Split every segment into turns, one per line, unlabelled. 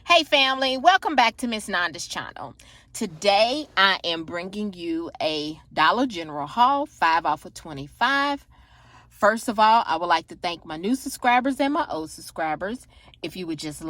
Hey family, welcome back to Miss Nanda's channel. Today I am bringing you a Dollar General haul, 5 off of 25. First of all, I would like to thank my new subscribers and my old subscribers. If you would just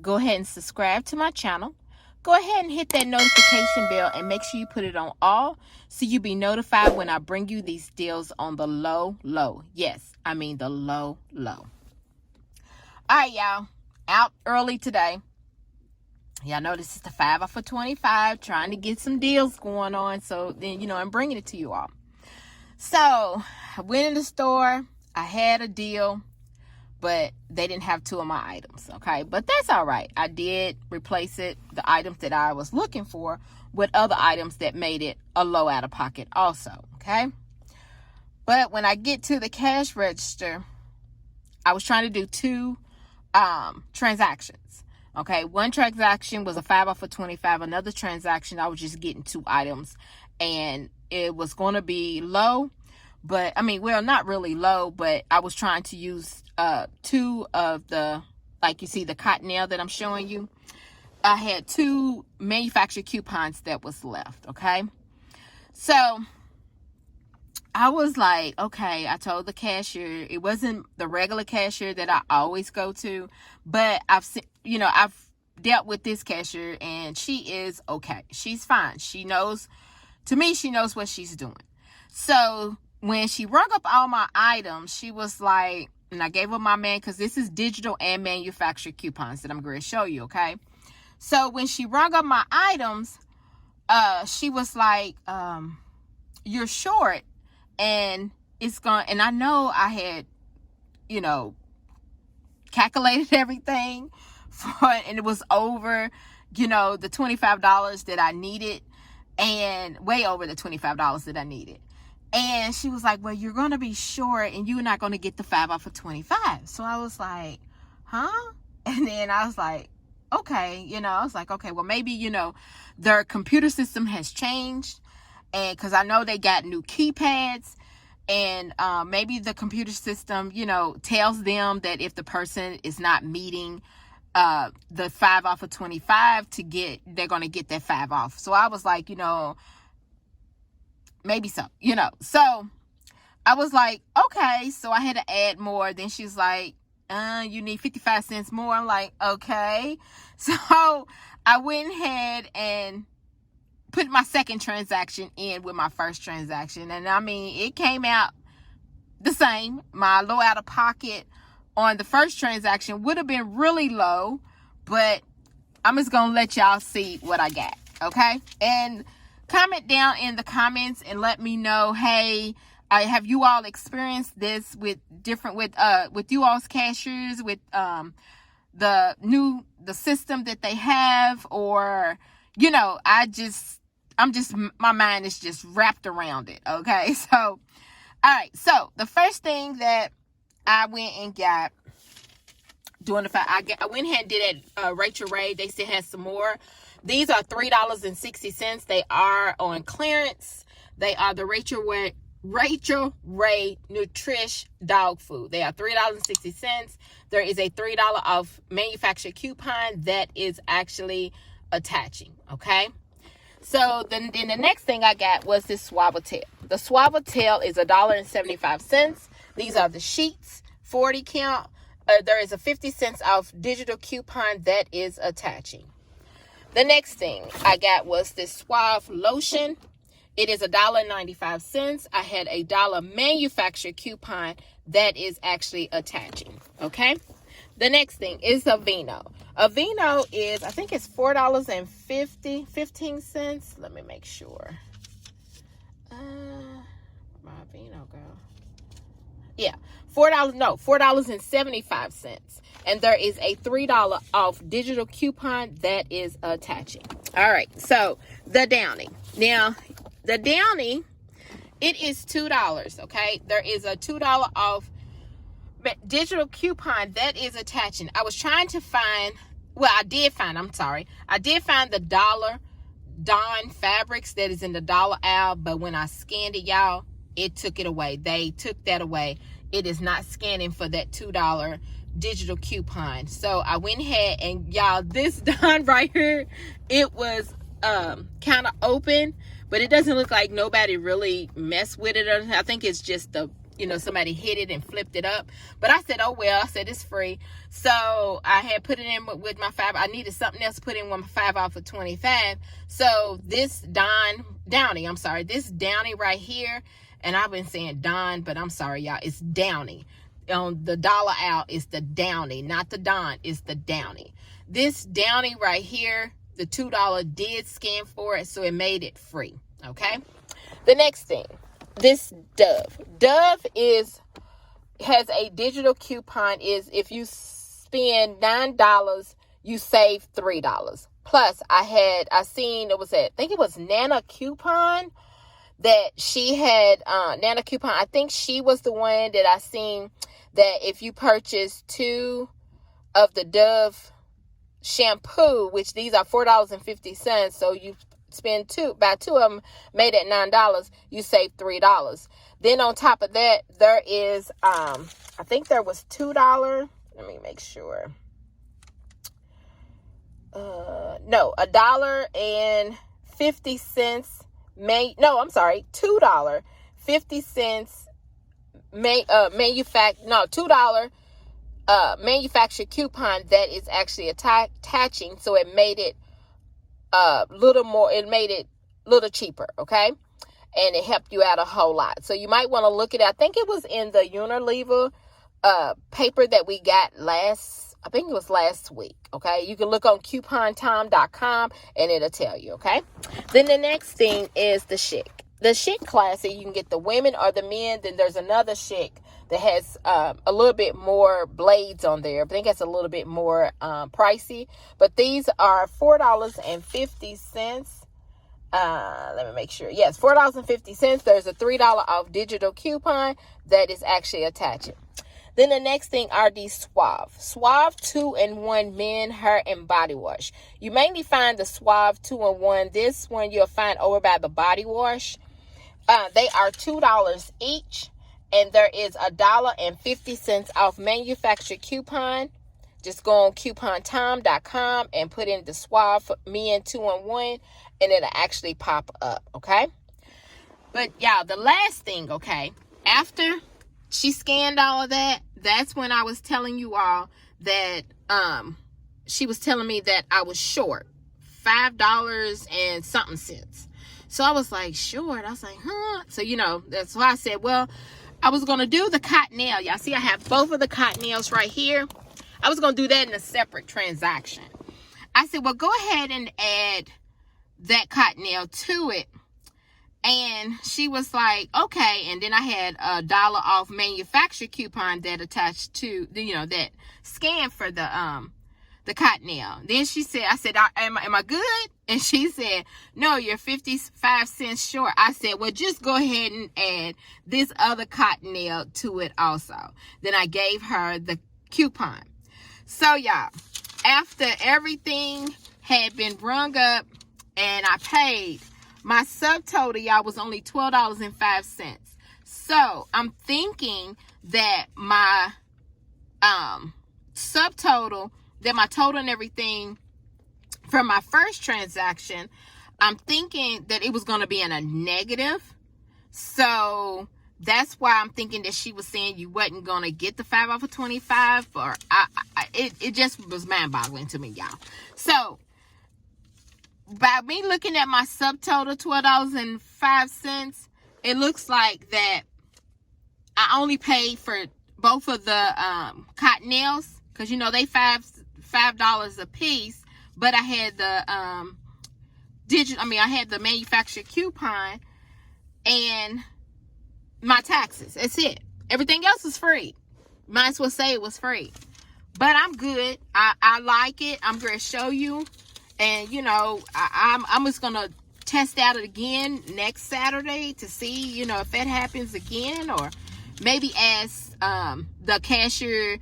go ahead and subscribe to my channel. Go ahead and hit that notification bell and make sure you put it on all so you'll be notified when I bring you these deals on the low. Yes, I mean the low. All right, y'all. Out early today. Y'all know this is the 5 off of 25, trying to get some deals going on. So then, I'm bringing it to you all. So I went in the store. I had a deal, but they didn't have 2 of my items. Okay, but that's all right. I did replace the items that I was looking for with other items that made it a low out of pocket also. Okay, but when I get to the cash register, I was trying to do 2 transactions. Okay, one transaction was a 5 off of 25. Another transaction, I was just getting 2 items, and it was going to be low, but not really low, but I was trying to use 2 of the, like you see the cottonelle that I'm showing you. I had 2 manufacturer coupons that was left. Okay, so I was like, okay, I told the cashier, it wasn't the regular cashier that I always go to, but I've dealt with this cashier and she is okay. She's fine. She knows what she's doing. So when she rung up all my items, she was like, and I gave her my because this is digital and manufacturer coupons that I'm going to show you. Okay. So when she rung up my items, she was like, you're short. And and I know I had, calculated everything and it was over, the $25 that I needed, and way over the $25 that I needed. And she was like, well, you're going to be short and you're not going to get the 5 off of 25. So I was like, huh? And then I was like, okay, I was like, okay, well, maybe, their computer system has changed. And because I know they got new keypads, and maybe the computer system, tells them that if the person is not meeting the 5 off of 25 they're going to get that 5 off. So I was like, maybe so, So I was like, okay. So I had to add more. Then she's like, you need 55 cents more. I'm like, okay. So I went ahead and put my second transaction in with my first transaction, and it came out the same. My low out of pocket on the first transaction would have been really low, but I'm just gonna let y'all see what I got. Okay, and comment down in the comments and let me know, hey, have you all experienced this with you all's cashiers, with the system that they have, or my mind is just wrapped around it. Okay. So, all right. So the first thing that I went and got during I went ahead and did at Chere'er. They still had some more. These are $3.60. They are on clearance. They are the Chere'er Nutrish dog food. They are $3.60. There is a $3 off manufacturer coupon that is actually attaching. Okay. So then the next thing I got was this swaddle tail. The swaddle tail is $1.75. These are the sheets, 40 count. There is a 50 cents off digital coupon that is attaching. The next thing I got was this Suave lotion. It is $1.95. I had a $1 manufacturer coupon that is actually attaching. Okay. The next thing is Aveeno. Aveeno is, I think it's $4.15. Let me make sure. My Aveeno girl. Yeah, $4.75. And there is a $3 off digital coupon that is attaching. All right, so the Downy. Now, the Downy, it is $2. Okay, there is a $2 off digital coupon that is attaching. I was trying to find, I did find the dollar Dawn fabrics that is in the dollar aisle, but when I scanned it, y'all, it took it away. They took that away. it is not scanning for that $2 digital coupon. So I went ahead and y'all, this Dawn right here, it was kind of open, but it doesn't look like nobody really messed with it. I think it's just the, somebody hit it and flipped it up. But I said, oh well, I said it's free. So I had put it in with my 5. I needed something else to put in with my 5 off of 25. So this Downy right here, and I've been saying Don, but I'm sorry y'all, it's Downy. On the dollar out, it's the Downy, not the Don, it's the Downy. This Downy right here, the $2 did scan for it, so it made it free. Okay. The next thing, this Dove has a digital coupon. Is if you spend $9, you save $3. Plus, I seen it was I think it was Nana Coupon that she had. Nana Coupon, I think she was the one that I seen that if you purchase 2 of the Dove shampoo, which these are $4.50, so you spend 2 of them made at $9, you save $3. Then on top of that, there is I think there was $2. Let me make sure. No, $1.50 $2.50 $2 manufacturer coupon that is actually attaching, so it made it little cheaper. Okay, and it helped you out a whole lot. So you might want to look at it. I think it was in the Unilever paper that we got last week. Okay, you can look on coupontime.com and it'll tell you. Okay, then the next thing is the Chic Classic. You can get the women or the men. Then there's another Chic that has a little bit more blades on there. I think it's a little bit more pricey, but these are $4.50. Let me make sure. Yes, $4.50. There's a $3 off digital coupon that is actually attaching. Then the next thing are these Suave 2-in-1 men hair and body wash. You mainly find the Suave 2-in-1. This one you'll find over by the body wash. They are $2 each, and there is $1.50 off manufacturer coupon. Just go on coupontime.com and put in the Suave men 2-in-1, and it'll actually pop up. Okay, but y'all, the last thing, okay, after she scanned all of that, that's when I was telling you all that she was telling me that I was short $5 and something cents. So I was like, short. I was like, huh? So that's why I said, well, I was gonna do the cottonelle. Y'all see I have both of the cottonelles right here. I was gonna do that in a separate transaction. I said, well, go ahead and add that cottonelle to it. And she was like, okay. And then I had $1 off manufacturer coupon that attached to that scan for the cottonelle. Then she said, I said, am I good? And she said, no, you're 55 cents short. I said, well, just go ahead and add this other cottonelle to it also. Then I gave her the coupon. So y'all, after everything had been rung up and I paid, my subtotal, y'all, was only $12.05. So I'm thinking that my subtotal, that my total and everything from my first transaction, I'm thinking that it was going to be in a negative. So that's why I'm thinking that she was saying you wasn't going to get the 5 off of 25. Or it just was mind-boggling to me, y'all. So by me looking at my subtotal, $12.05, it looks like that I only paid for both of the cottonelles, because they $5 a piece, but I had the I had the manufacturer coupon and my taxes. That's it. Everything else is free. Might as well say it was free. But I'm good. I like it. I'm going to show you. And, I'm just going to test out it again next Saturday to see, if that happens again. Or maybe ask the cashier,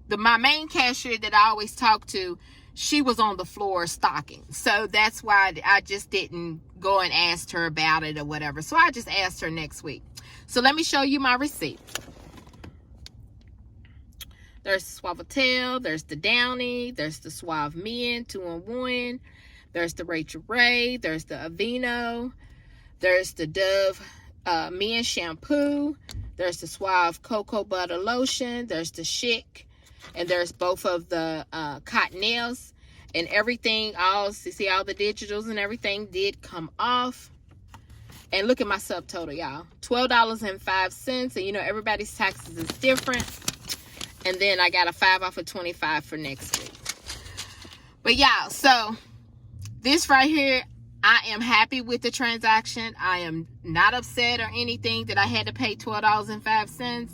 my main cashier that I always talk to, she was on the floor stocking. So that's why I just didn't go and ask her about it or whatever. So I just asked her next week. So let me show you my receipt. There's the Suavitel, there's the Downy, there's the Suave Men 2-in-1, there's the Rachel Ray, there's the Aveeno, there's the Dove Men shampoo, there's the Suave Cocoa Butter Lotion, there's the Chic, and there's both of the Cottonelles, and everything, you see all the digitals and everything did come off. And look at my subtotal, y'all. $12.05. And you know, everybody's taxes is different. And then I got a 5 off of 25 for next week. But y'all, so this right here, I am happy with the transaction. I am not upset or anything that I had to pay $12.05.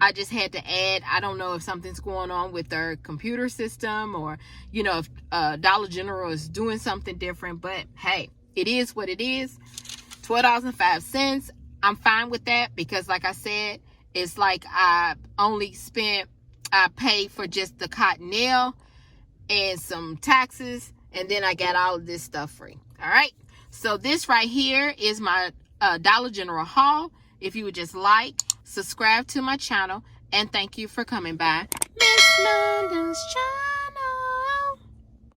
I just had to add, I don't know if something's going on with their computer system, or, you know, if Dollar General is doing something different. But hey, it is what it is. $12.05. I'm fine with that, because like I said, it's like I paid for just the Cottonelle and some taxes, and then I got all of this stuff free. All right, so this right here is my Dollar General haul. If you would just like, subscribe to my channel, and thank you for coming by Miss London's Child.